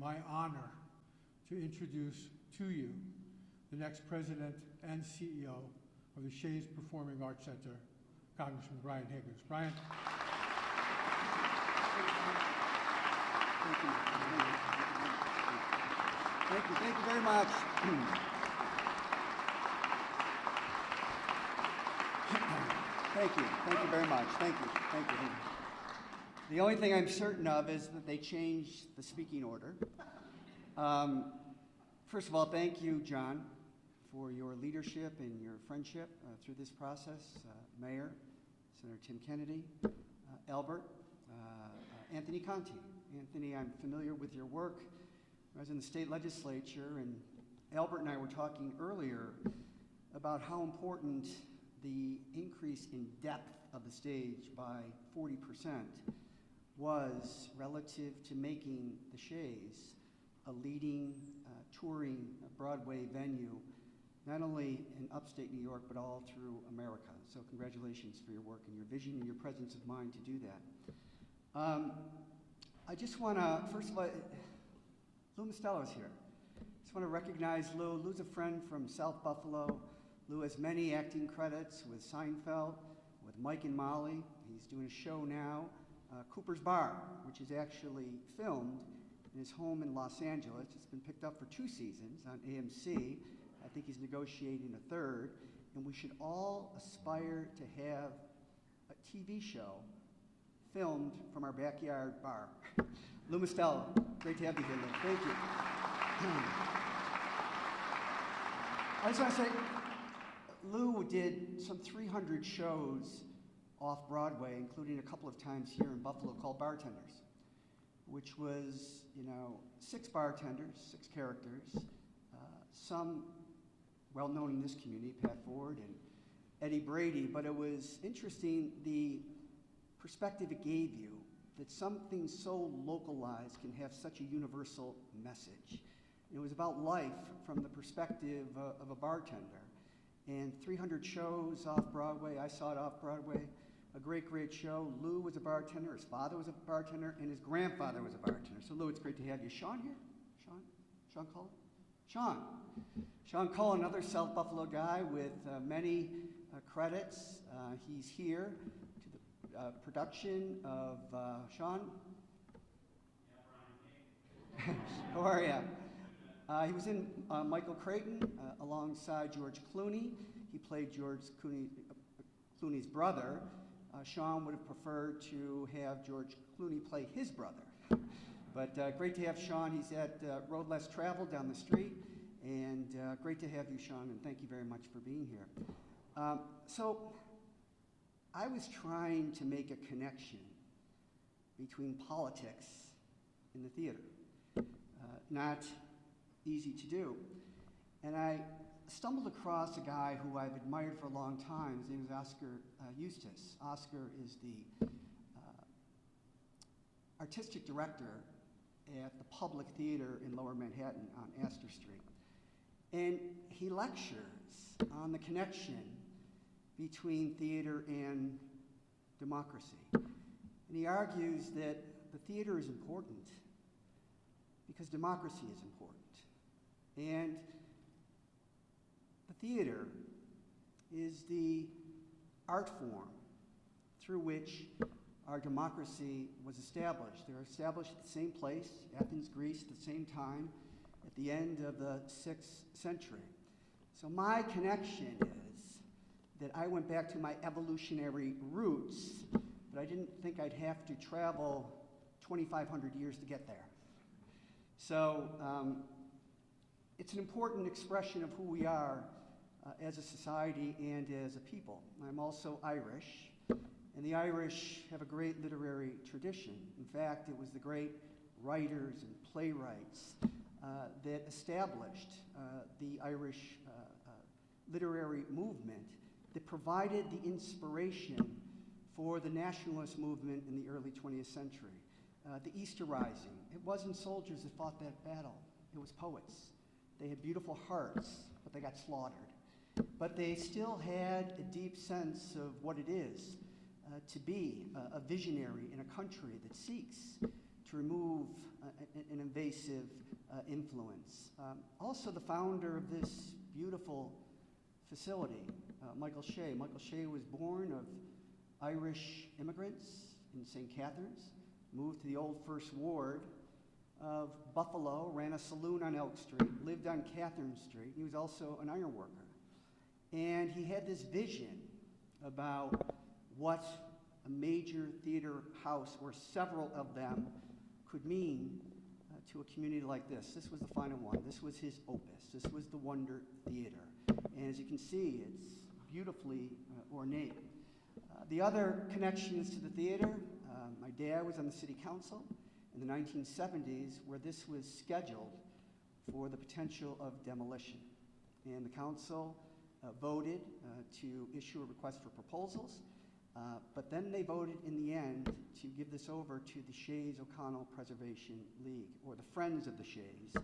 my honor to introduce to you the next president and CEO of the Shea's Performing Arts Center, Congressman Brian Higgins. Brian. Thank you. Thank you very much. Thank you very much. Thank you. The only thing I'm certain of is that they changed the speaking order. First of all, thank you, John, for your leadership and your friendship through this process. Mayor, Senator Tim Kennedy, Albert, Anthony Conti. Anthony, I'm familiar with your work. I was in the state legislature, and Albert and I were talking earlier about how important the increase in depth of the stage by 40% was relative to making the Shea's a leading touring Broadway venue, not only in upstate New York, but all through America. So congratulations for your work and your vision and your presence of mind to do that. I just want to, first of all, Lou Mostello's here. I just want to recognize Lou. Lou's a friend from South Buffalo. Lou has many acting credits with Seinfeld, with Mike and Molly. He's doing a show now, Cooper's Bar, which is actually filmed in his home in Los Angeles. It's been picked up for 2 seasons on AMC. I think he's negotiating a 3rd. And we should all aspire to have a TV show filmed from our backyard bar. Lou Mostello, great to have you here, Lou. Thank you. I just want to say, Lou did some 300 shows off Broadway, including a couple of times here in Buffalo, called Bartenders, which was, 6 bartenders, 6 characters, some well-known in this community, Pat Ford and Eddie Brady, but it was interesting the perspective it gave you that something so localized can have such a universal message. And it was about life from the perspective of a bartender. And 300 shows off Broadway, I saw it off Broadway, a great, great show. Lou was a bartender, his father was a bartender, and his grandfather was a bartender. So Lou, it's great to have you. Sean here? Sean Cullen? Sean Cullen, another South Buffalo guy with many credits. He's here to the production of Sean. Yeah, Brian. How are you? He was in Michael Creighton alongside George Clooney. He played George Clooney's brother. Sean would have preferred to have George Clooney play his brother. But great to have Sean. He's at Road Less Traveled down the street. And great to have you, Sean, and thank you very much for being here. So I was trying to make a connection between politics and the theater. Not easy to do. And I stumbled across a guy who I've admired for a long time. His name is Oscar Eustis. Oscar is the artistic director at the Public Theater in Lower Manhattan on Astor Street. And he lectures on the connection between theater and democracy. And he argues that the theater is important because democracy is important. And the theater is the art form through which our democracy was established. They were established at the same place, Athens, Greece, at the same time, at the end of the 6th century. So my connection is that I went back to my evolutionary roots, but I didn't think I'd have to travel 2,500 years to get there. So it's an important expression of who we are as a society and as a people. I'm also Irish, and the Irish have a great literary tradition. In fact, it was the great writers and playwrights that established the Irish literary movement that provided the inspiration for the nationalist movement in the early 20th century. The Easter Rising, it wasn't soldiers that fought that battle, it was poets. They had beautiful hearts, but they got slaughtered. But they still had a deep sense of what it is to be a visionary in a country that seeks to remove an invasive influence. Also the founder of this beautiful facility, Michael Shea. Michael Shea was born of Irish immigrants in St. Catharines, moved to the old First Ward of Buffalo, ran a saloon on Elk Street, lived on Catherine Street. He was also an iron worker. And he had this vision about what a major theater house, or several of them, could mean to a community like this. This was the final one. This was his opus. This was the Wonder Theater. And as you can see, it's beautifully ornate. The other connections to the theater, my dad was on the city council in the 1970s, where this was scheduled for the potential of demolition. And the council voted to issue a request for proposals, but then they voted in the end to give this over to the Shays O'Connell Preservation League, or the Friends of the Shays,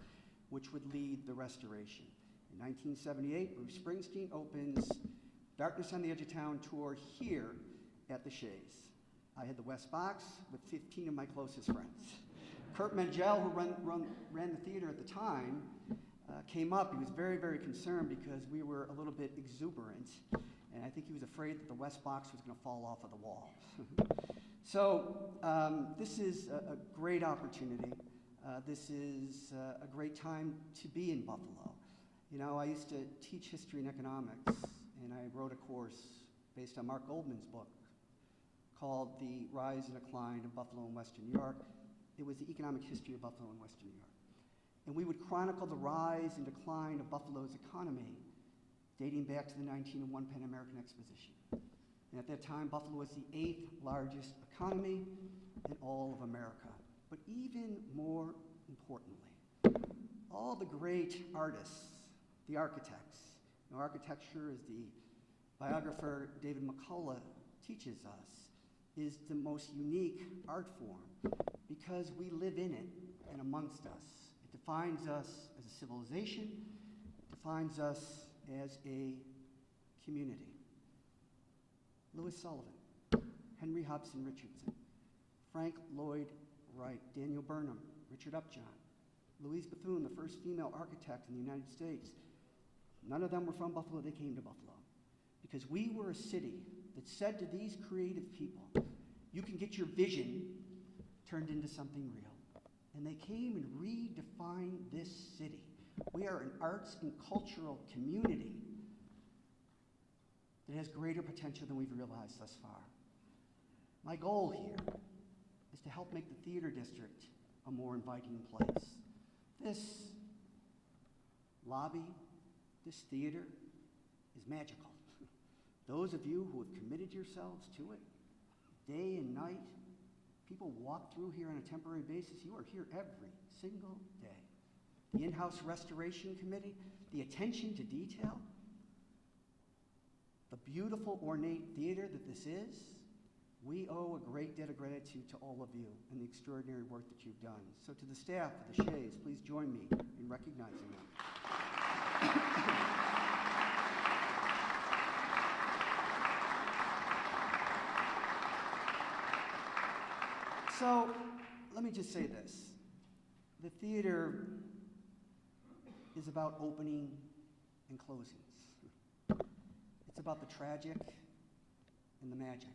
which would lead the restoration. In 1978, Bruce Springsteen opens Darkness on the Edge of Town tour here at the Shays. I had the West Box with 15 of my closest friends. Kurt Mengel, who ran the theater at the time, came up. He was very, very concerned because we were a little bit exuberant, and I think he was afraid that the West Box was going to fall off of the wall. So this is a great opportunity. This is a great time to be in Buffalo. You know, I used to teach history and economics, and I wrote a course based on Mark Goldman's book called The Rise and Decline of Buffalo and Western New York. It was the economic history of Buffalo and Western New York. And we would chronicle the rise and decline of Buffalo's economy dating back to the 1901 Pan American Exposition. And at that time, Buffalo was the 8th largest economy in all of America. But even more importantly, all the great artists, the architects. Now, architecture, as the biographer David McCullough teaches us, is the most unique art form because we live in it and amongst us. It defines us as a civilization, it defines us as a community. Louis Sullivan, Henry Hobson Richardson, Frank Lloyd Wright, Daniel Burnham, Richard Upjohn, Louise Bethune, the first female architect in the United States. None of them were from Buffalo, they came to Buffalo. Because we were a city that said to these creative people, you can get your vision turned into something real. And they came and redefined this city. We are an arts and cultural community that has greater potential than we've realized thus far. My goal here is to help make the theater district a more inviting place. This lobby, this theater is magical. Those of you who have committed yourselves to it, day and night, people walk through here on a temporary basis. You are here every single day. The in-house restoration committee, the attention to detail, the beautiful ornate theater that this is, we owe a great debt of gratitude to all of you and the extraordinary work that you've done. So to the staff of the Shays, please join me in recognizing them. So let me just say this. The theater is about opening and closings. It's about the tragic and the magic.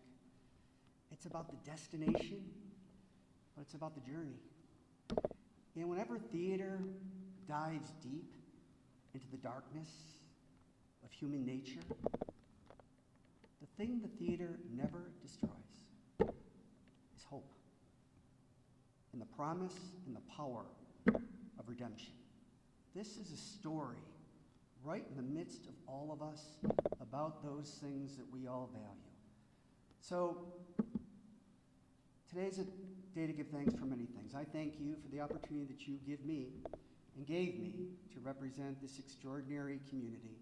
It's about the destination, but it's about the journey. And whenever theater dives deep into the darkness of human nature, the thing the theater never destroys is hope and the promise and the power of redemption. This is a story right in the midst of all of us about those things that we all value. So today's a day to give thanks for many things. I thank you for the opportunity that you give me and gave me to represent this extraordinary community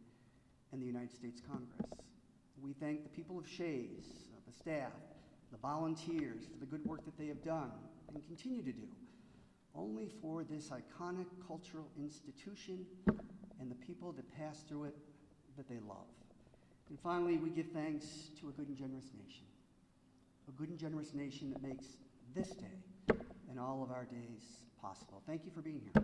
in the United States Congress. We thank the people of Shays, the staff, the volunteers for the good work that they have done and continue to do, only for this iconic cultural institution and the people that pass through it that they love. And finally, we give thanks to a good and generous nation. A good and generous nation that makes this day and all of our days possible. Thank you for being here.